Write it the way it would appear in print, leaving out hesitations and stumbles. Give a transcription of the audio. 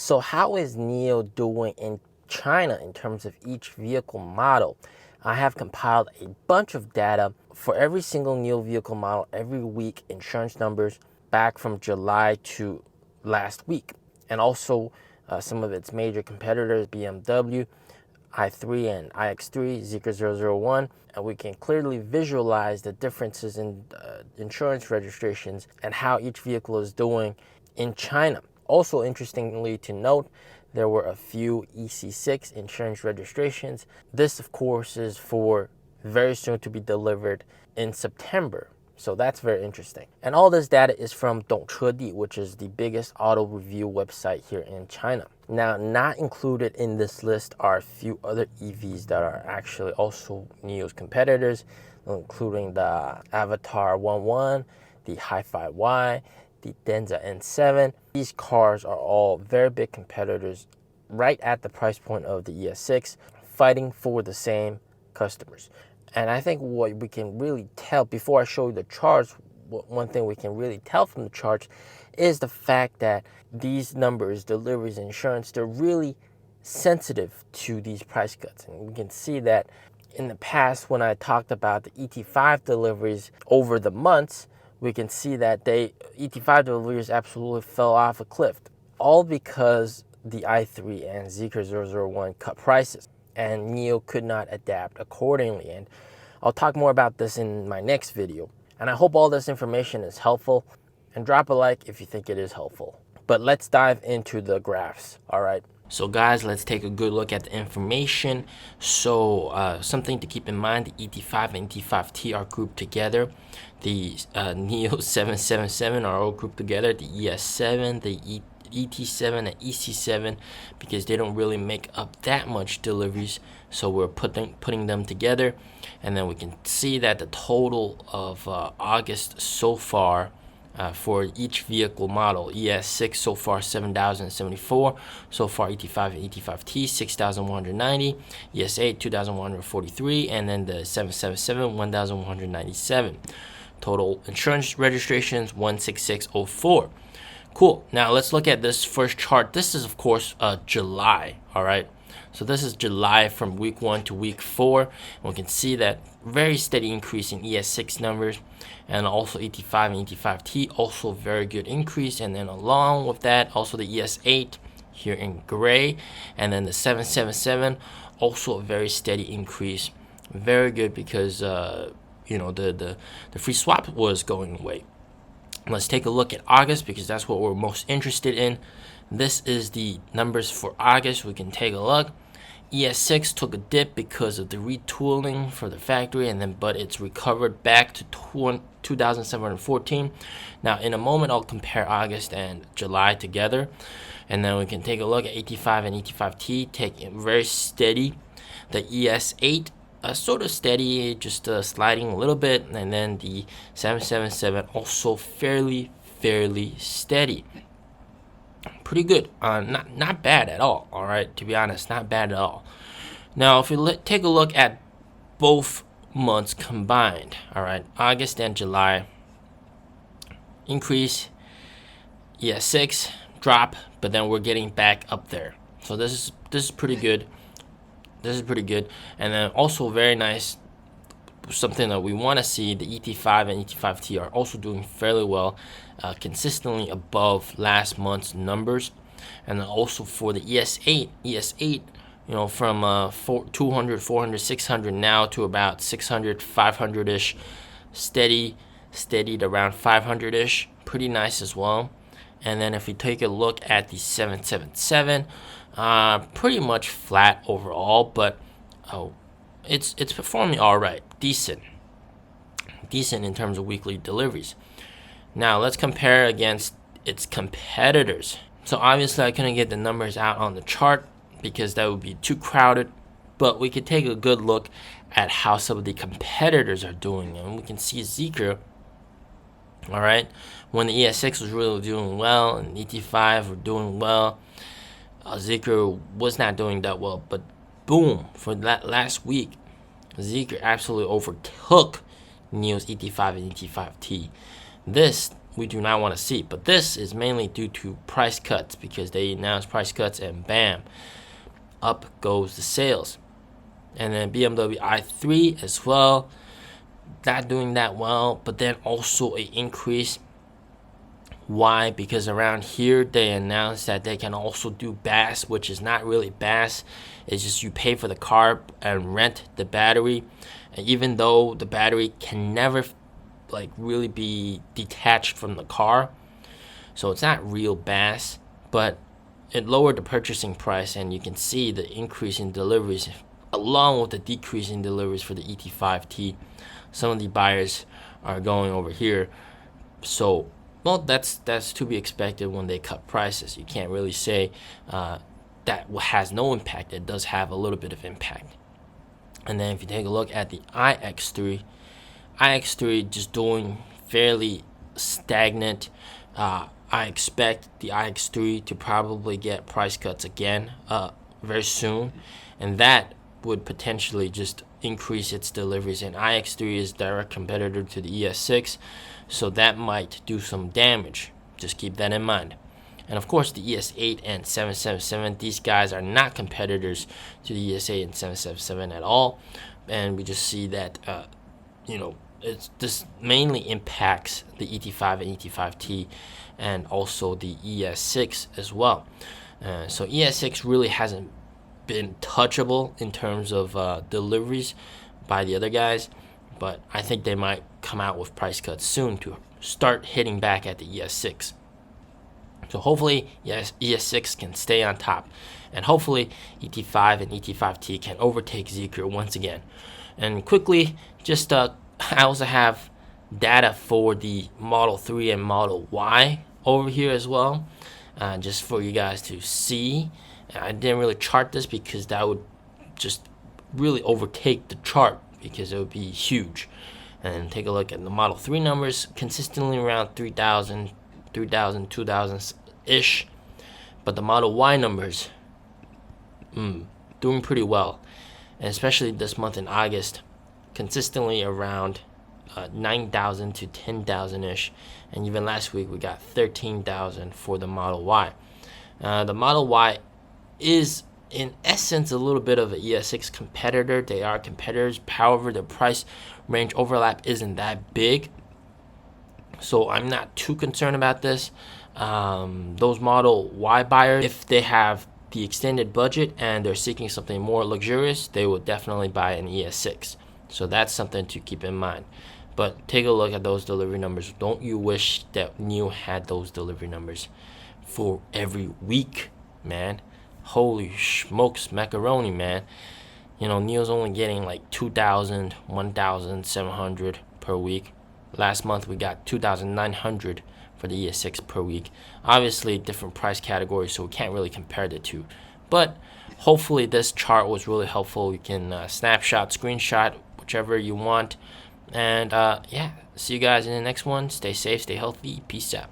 So how is NIO doing in China in terms of each vehicle model? I have compiled a bunch of data for every single NIO vehicle model every week, insurance numbers back from July to last week, and also some of its major competitors, BMW, i3 and iX3, Zeekr 001, and we can clearly visualize the differences in insurance registrations and how each vehicle is doing in China. Also, interestingly to note, there were a few EC6 insurance registrations. This, of course, is for very soon to be delivered in September. So that's very interesting. And all this data is from Dongchedi, which is the biggest auto review website here in China. Now, not included in this list are a few other EVs that are actually also NIO's competitors, including the Avatar 11, the Hi-Fi Y, the Denza N7. These cars are all very big competitors right at the price point of the ES6, fighting for the same customers. And I think what we can really tell, before I show you the charts, one thing we can really tell from the charts is the fact that these numbers, deliveries, insurance, they're really sensitive to these price cuts. And we can see that in the past, when I talked about the ET5 deliveries over the months, we can see that ET5 deliveries absolutely fell off a cliff, all because the i3 and Zeekr 001 cut prices, and NIO could not adapt accordingly. And I'll talk more about this in my next video. And I hope all this information is helpful, and drop a like if you think it is helpful. But let's dive into the graphs, all right? So guys, let's take a good look at the information. So something to keep in mind, the ET5 and ET5T are grouped together. The NIO 777 are all grouped together. The ES7, the ET7 and EC7, because they don't really make up that much deliveries, so we're putting them together. And then we can see that the total of August so far for each vehicle model, ES6 so far 7,074, so far ET5 and ET5T 6,190, ES8 2,143, and then the 777 1,197. Total insurance registrations 16604. Cool. Now let's look at this first chart. This is of course July. All right. So this is July from week 1 to week 4. And we can see that very steady increase in ES6 numbers, and also ET5 and ET5T also very good increase. And then along with that, also the ES8 here in gray, and then the 777 also a very steady increase. Very good, because you know, the free swap was going away. Let's take a look at August, because that's what we're most interested in. This is the numbers for August. We can take a look. ES6 took a dip because of the retooling for the factory, but it's recovered back to 2,714. Now in a moment I'll compare August and July together, and then we can take a look at ET5 and ET5T, taking very steady. The ES8 sort of steady, just sliding a little bit, and then the 777 also fairly steady. Pretty good, not bad at all. All right, to be honest, not bad at all. Now if we take a look at both months combined, all right, August and July, increase, ES6 drop, but then we're getting back up there. So this is pretty good. This is pretty good. And then also very nice, something that we want to see, the ET5 and ET5T are also doing fairly well, consistently above last month's numbers. And then also for the ES8, you know, from 200, 400, 600 now to about 600, 500-ish, steadied around 500-ish, pretty nice as well. And then if we take a look at the 777, pretty much flat overall, but it's performing all right, decent in terms of weekly deliveries. Now let's compare against its competitors. So obviously I couldn't get the numbers out on the chart because that would be too crowded, but we could take a good look at how some of the competitors are doing, and we can see Zeekr, all right, when the ES6 was really doing well and ET5 were doing well, Zeekr was not doing that well, but boom, for that last week, Zeekr absolutely overtook NIO's ET5 and ET5T. This, we do not want to see. But this is mainly due to price cuts, because they announced price cuts and bam, up goes the sales. And then BMW i3 as well, not doing that well, but then also an increase. Why? Because around here they announced that they can also do BaaS, which is not really BaaS. It's just you pay for the car and rent the battery. And even though the battery can never like really be detached from the car, so it's not real BaaS, but it lowered the purchasing price, and you can see the increase in deliveries along with the decrease in deliveries for the ET5T. Some of the buyers are going over here. So, well, that's to be expected when they cut prices. You can't really say that has no impact. It does have a little bit of impact. And then if you take a look at the iX3 just doing fairly stagnant. I expect the iX3 to probably get price cuts again very soon, and that would potentially just increase its deliveries. And iX3 is direct competitor to the ES6, so that might do some damage. Just keep that in mind. And of course, the ES8 and 777, these guys are not competitors to the ES8 and 777 at all. And we just see that, this mainly impacts the ET5 and ET5T, and also the ES6 as well. So ES6 really hasn't been touchable in terms of deliveries by the other guys, but I think they might come out with price cuts soon to start hitting back at the ES6. So hopefully, yes, ES6 can stay on top, and hopefully ET5 and ET5T can overtake Zeekr once again. And quickly, just I also have data for the Model 3 and Model Y over here as well, just for you guys to see. I didn't really chart this because that would just really overtake the chart, because it would be huge. And take a look at the Model 3 numbers, consistently around 3,000, 2,000-ish. But the Model Y numbers, doing pretty well. And especially this month in August, consistently around 9,000 to 10,000-ish. And even last week, we got 13,000 for the Model Y. The Model Y is, in essence, a little bit of an ES6 competitor. They are competitors. However, the price range overlap isn't that big, so I'm not too concerned about this. Those Model Y buyers, if they have the extended budget and they're seeking something more luxurious, they will definitely buy an ES6. So that's something to keep in mind. But take a look at those delivery numbers. Don't you wish that NIO had those delivery numbers for every week, man? Holy smokes, macaroni, man. NIO's only getting like 2,000, 1,700 per week. Last month, we got 2,900 for the ES6 per week. Obviously, different price categories, so we can't really compare the two. But hopefully, this chart was really helpful. You can snapshot, screenshot, whichever you want. And yeah, see you guys in the next one. Stay safe, stay healthy. Peace out.